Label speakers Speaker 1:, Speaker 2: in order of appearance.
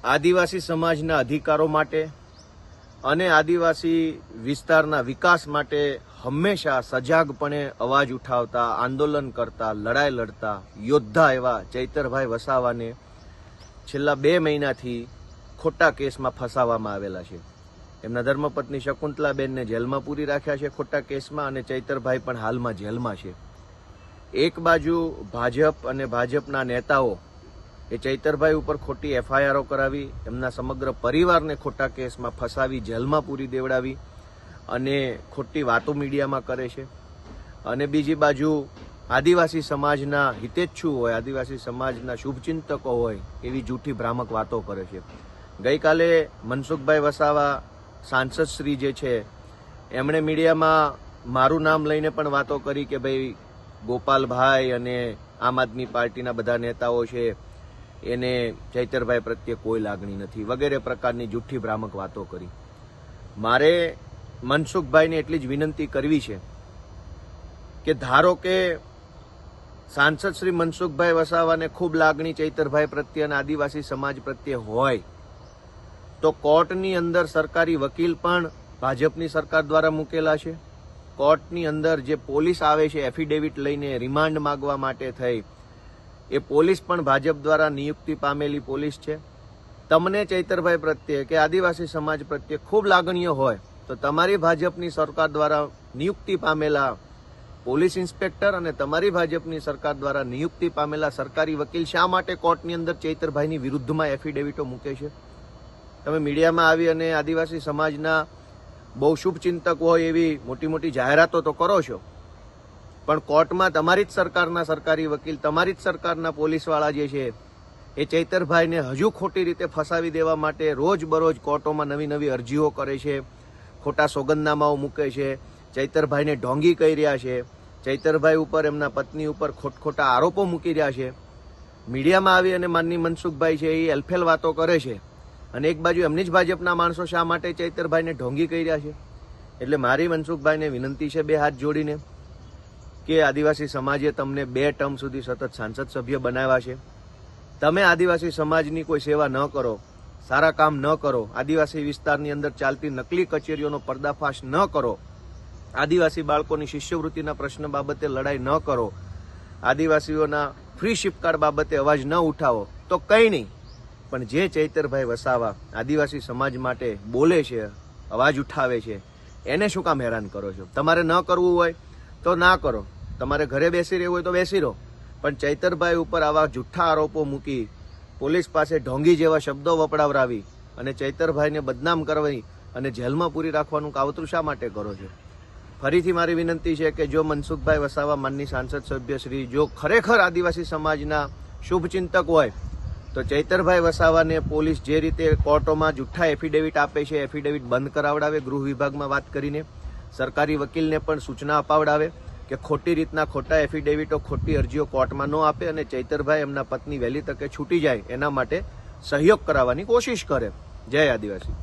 Speaker 1: આદિવાસી સમાજના અધિકારો માટે અને આદિવાસી વિસ્તારના વિકાસ માટે હંમેશા સજાગપણે અવાજ ઉઠાવતા, આંદોલન કરતા, લડાઈ લડતા યોદ્ધા એવા ચૈતરભાઈ વસાવાને છેલ્લા 2 મહિનાથી ખોટા કેસમાં ફસાવવામાં આવેલા છે. એમના ધર્મપત્ની શકુંતલાબેનને જેલમાં પૂરી રાખ્યા છે ખોટા કેસમાં, અને ચૈતરભાઈ પણ હાલમાં જેલમાં છે. એક બાજુ ભાજપ અને ભાજપના નેતાઓ એ ચૈતરભાઈ ઉપર ખોટી એફઆઈઆરો કરાવી, એમના સમગ્ર પરિવારને ખોટા કેસમાં ફસાવી, જેલમાં પૂરી દેવડાવી અને ખોટી વાતો મીડિયામાં કરે છે. અને બીજી બાજુ આદિવાસી સમાજના હિતેચ્છુ હોય, આદિવાસી સમાજના શુભચિંતકો હોય એવી જૂઠી ભ્રામક વાતો કરે છે. ગઈકાલે મનસુખભાઈ વસાવા સાંસદ શ્રી જે છે એમણે મીડિયામાં મારું નામ લઈને પણ વાતો કરી કે ભાઈ ગોપાલભાઈ અને આમ આદમી પાર્ટીના બધા નેતાઓ છે એને ચૈતરભાઈ પ્રત્યે કોઈ લાગણી નથી વગેરે પ્રકારની જૂઠી ભ્રામક વાતો કરી. મારે મનસુખભાઈને એટલી જ વિનંતી કરવી છે કે ધારો કે સાંસદ શ્રી મનસુખભાઈ વસાવાને ખૂબ લાગણી ચૈતરભાઈ પ્રત્યે અને આદિવાસી સમાજ પ્રત્યે હોય તો કોર્ટની અંદર સરકારી વકીલ પણ ભાજપની સરકાર દ્વારા મૂકેલા છે. કોર્ટની અંદર જે પોલીસ આવે છે એફિડેવિટ લઈને રિમાન્ડ માંગવા માટે થઈ, એ પોલીસ પણ ભાજપ દ્વારા નિયુક્તિ પામેલી પોલીસ છે. તમને ચૈતરભાઈ પ્રત્યે કે આદિવાસી સમાજ પ્રત્યે ખૂબ લાગણીઓ હોય તો તમારી ભાજપની સરકાર દ્વારા નિયુક્તિ પામેલા પોલીસ ઇન્સ્પેક્ટર અને તમારી ભાજપની સરકાર દ્વારા નિયુક્તિ પામેલા સરકારી વકીલ શા માટે કોર્ટની અંદર ચૈતરભાઈની વિરુદ્ધમાં એફિડેવિટો મૂકે છે? તમે મીડિયામાં આવી અને આદિવાસી સમાજના બહુ શુભચિંતક હોય એવી મોટી મોટી જાહેરાતો તો કરો છો, પણ કોર્ટમાં તમારી જ સરકારના સરકારી વકીલ, તમારી જ સરકારના પોલીસવાળા જે છે એ ચૈતરભાઈને હજુ ખોટી રીતે ફસાવી દેવા માટે રોજબરોજ કોર્ટોમાં નવી નવી અરજીઓ કરે છે, ખોટા સોગંદનામાઓ મૂકે છે, ચૈતરભાઈને ઢોંગી કહી રહ્યા છે, ચૈતરભાઈ ઉપર, એમના પત્ની ઉપર ખોટા આરોપો મૂકી રહ્યા છે. મીડિયામાં આવી અને માનની મનસુખભાઈ છે એ એલફેલ વાતો કરે છે અને એક બાજુ એમની જ ભાજપના માણસો શા માટે ચૈતરભાઈને ઢોંગી કહી રહ્યા છે? એટલે મારી મનસુખભાઈને વિનંતી છે 2 હાથ જોડીને કે આદિવાસી સમાજે તમને 2 ટર્મ સુધી સતત સાંસદ સભ્ય બનાવ્યા છે. તમે આદિવાસી સમાજની કોઈ સેવા ન કરો, સારા કામ ન કરો, આદિવાસી વિસ્તારની અંદર ચાલતી નકલી કચેરીઓનો પર્દાફાશ ન કરો, આદિવાસી બાળકોની શિષ્યવૃત્તિના પ્રશ્ન બાબતે લડાઈ ન કરો, આદિવાસીઓના ફ્રી શિપ કાર્ડ બાબતે અવાજ ન ઉઠાવો તો કંઈ નહીં, પણ જે ચૈતરભાઈ વસાવા આદિવાસી સમાજ માટે બોલે છે, અવાજ ઉઠાવે છે, એને શું કામ હેરાન કરો છો? તમારે ન કરવું હોય તો ના કરો, તમારે ઘરે બેસી રહેવું હોય તો બેસી રહો, પણ ચૈતરભાઈ ઉપર આવા જૂઠ્ઠા આરોપો મૂકી, પોલીસ પાસે ઢોંગી જેવા શબ્દો વપરાવરાવી અને ચૈતરભાઈને બદનામ કરવી અને જેલમાં પૂરી રાખવાનું કાવતરું શા માટે કરો છો? ફરીથી મારી વિનંતી છે કે જો મનસુખભાઈ વસાવા માનની સાંસદ સભ્ય શ્રી જો ખરેખર આદિવાસી સમાજના શુભચિંતક હોય તો ચૈતરભાઈ વસાવાને પોલીસ જે રીતે કોર્ટોમાં જૂઠ્ઠા એફિડેવિટ આપે છે, એફિડેવિટ બંધ કરાવડાવે, ગૃહ વિભાગમાં વાત કરીને સરકારી વકીલને પણ સૂચના અપાવડાવે કે ખોટી રીતના ખોટા એફિડેવિટો, ખોટી અરજીઓ કોર્ટમાં ન આપે અને ચૈતરભાઈ એમના પત્ની વહેલી તકે છૂટી જાય એના માટે સહયોગ કરાવવાની કોશિશ કરે. જય આદિવાસી.